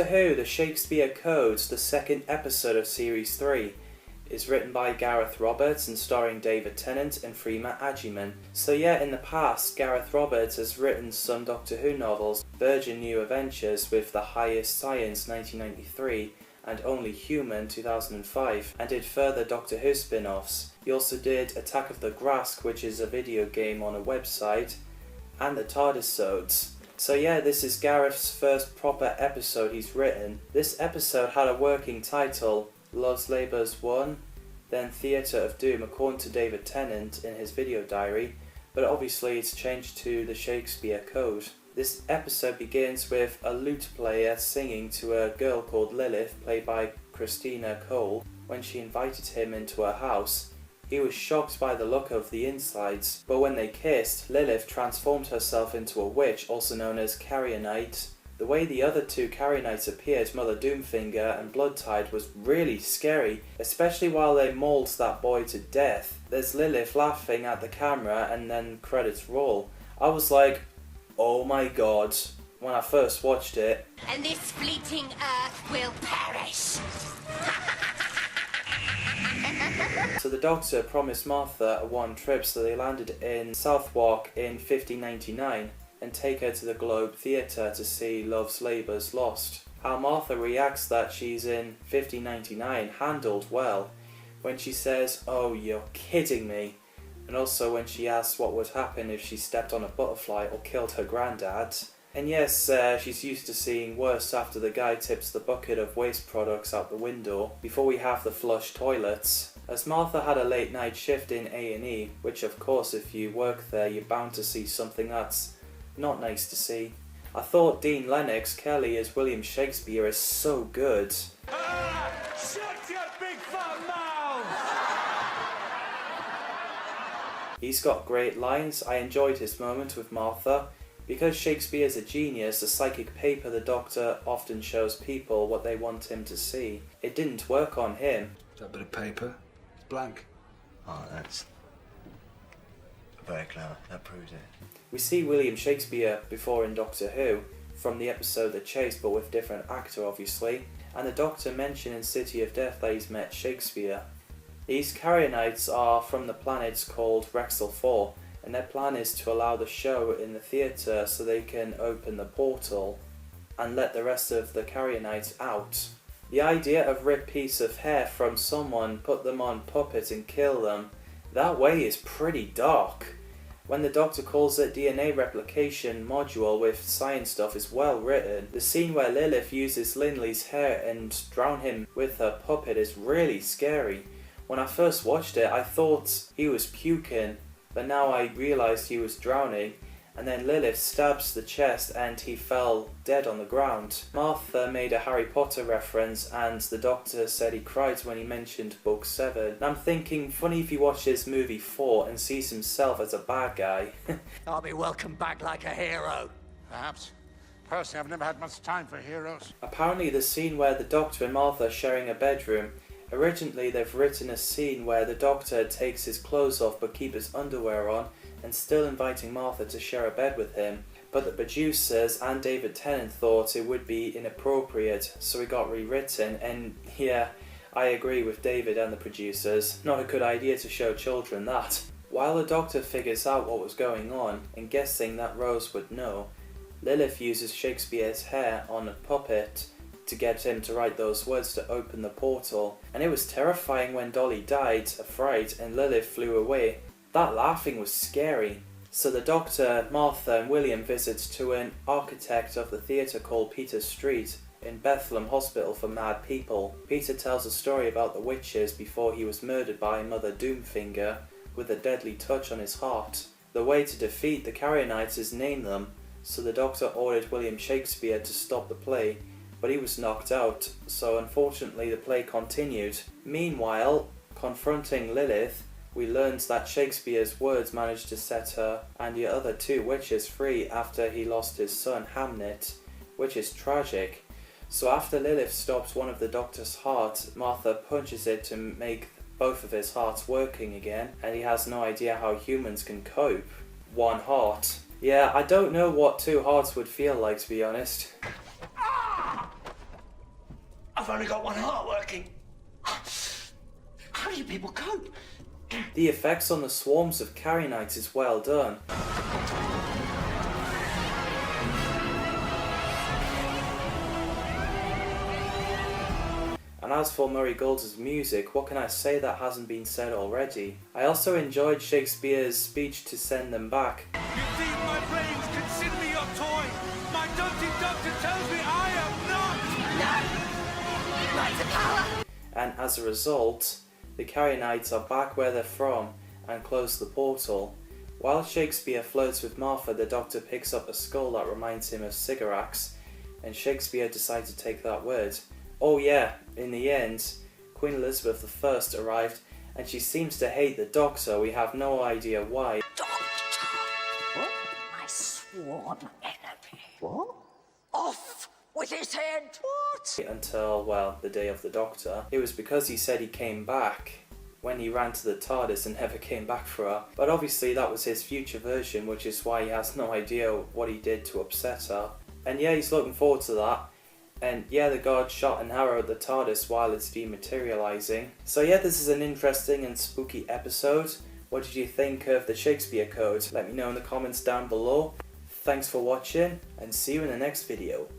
Doctor Who, the Shakespeare Code, the second episode of Series 3, is written by Gareth Roberts and starring David Tennant and Freema Agyeman. So yeah, in the past, Gareth Roberts has written some Doctor Who novels, Virgin New Adventures with The Highest Science 1993 and Only Human 2005, and did further Doctor Who spin-offs. He also did Attack of the Grask, which is a video game on a website, and the TARDIS-sodes. So yeah, this is Gareth's first proper episode he's written. This episode had a working title, Love's Labour's 1, then Theatre of Doom, according to David Tennant in his video diary, but obviously it's changed to the Shakespeare Code. This episode begins with a lute player singing to a girl called Lilith, played by Christina Cole, when she invited him into her house. He was shocked by the look of the insides, but when they kissed, Lilith transformed herself into a witch, also known as Carrier Knight. The way the other two Carrier Knights appeared, Mother Doomfinger and Bloodtide, was really scary, especially while they mauled that boy to death. There's Lilith laughing at the camera and then credits roll. I was like, oh my god, when I first watched it. And this fleeting earth will perish. So the Doctor promised Martha a one trip, so they landed in Southwark in 1599 and take her to the Globe Theatre to see Love's Labour's Lost. How Martha reacts that she's in 1599 handled well, when she says, "Oh, you're kidding me," and also when she asks what would happen if she stepped on a butterfly or killed her granddad. And yes, she's used to seeing worse after the guy tips the bucket of waste products out the window before we have the flush toilets. As Martha had a late night shift in A&E, which of course if you work there you're bound to see something that's not nice to see. I thought Dean Lennox Kelly as William Shakespeare is so good. Shut your big fat mouth! He's got great lines. I enjoyed his moment with Martha. Because Shakespeare's a genius, the psychic paper the Doctor often shows people what they want him to see. It didn't work on him. That bit of paper? It's blank. Oh, that's very clever. That proves it. We see William Shakespeare before in Doctor Who, from the episode The Chase, but with different actor obviously, and the Doctor mentioned in City of Death that he's met Shakespeare. These Carrier Knights are from the planets called Rexel 4, and their plan is to allow the show in the theatre so they can open the portal and let the rest of the Carrier Knights out. The idea of rip piece of hair from someone, put them on puppets and kill them, that way is pretty dark. When the Doctor calls it DNA replication module with science stuff is well written. The scene where Lilith uses Linley's hair and drown him with her puppet is really scary. When I first watched it I thought he was puking, but now I realised he was drowning, and then Lilith stabs the chest and he fell dead on the ground. Martha made a Harry Potter reference and the Doctor said he cried when he mentioned Book 7. And I'm thinking, funny if he watches movie 4 and sees himself as a bad guy. I'll be welcomed back like a hero. Perhaps. Personally, I've never had much time for heroes. Apparently the scene where the Doctor and Martha are sharing a bedroom, originally they've written a scene where the Doctor takes his clothes off but keeps his underwear on and still inviting Martha to share a bed with him, but the producers and David Tennant thought it would be inappropriate, so it got rewritten. And yeah, I agree with David and the producers, not a good idea to show children that. While the Doctor figures out what was going on and guessing that Rose would know, Lilith uses Shakespeare's hair on a puppet to get him to write those words to open the portal, and it was terrifying when Dolly died of fright and Lilith flew away. That laughing was scary. So the Doctor, Martha and William visit to an architect of the theatre called Peter Street in Bethlehem Hospital for Mad People. Peter tells a story about the witches before he was murdered by Mother Doomfinger with a deadly touch on his heart. The way to defeat the Carrier Knights is name them, so the Doctor ordered William Shakespeare to stop the play, but he was knocked out, so unfortunately the play continued. Meanwhile, confronting Lilith, we learned that Shakespeare's words managed to set her and the other two witches free after he lost his son Hamnet, which is tragic. So after Lilith stops one of the Doctor's heart, Martha punches it to make both of his hearts working again, and he has no idea how humans can cope. One heart. Yeah, I don't know what two hearts would feel like, to be honest. I've only got one heart working. How do you people cope? The effects on the swarms of Carrionites is well done. And as for Murray Gold's music, what can I say that hasn't been said already? I also enjoyed Shakespeare's speech to send them back. You feed my brains, consider me your toy. My doting doctor tells me I am not. No! Right to power! And as a result, the Carrionites are back where they're from and close the portal. While Shakespeare flirts with Martha, the Doctor picks up a skull that reminds him of Sycorax, and Shakespeare decides to take that word. Oh yeah, in the end, Queen Elizabeth I arrived, and she seems to hate the Doctor. We have no idea why. Doctor! What? My sworn enemy. What? Off with his head! What? Until, well, the day of the Doctor. It was because he said he came back when he ran to the TARDIS and never came back for her. But obviously that was his future version, which is why he has no idea what he did to upset her. And yeah, he's looking forward to that. And yeah, the god shot an arrow at the TARDIS while it's dematerializing. So yeah, this is an interesting and spooky episode. What did you think of the Shakespeare Code? Let me know in the comments down below. Thanks for watching, and see you in the next video.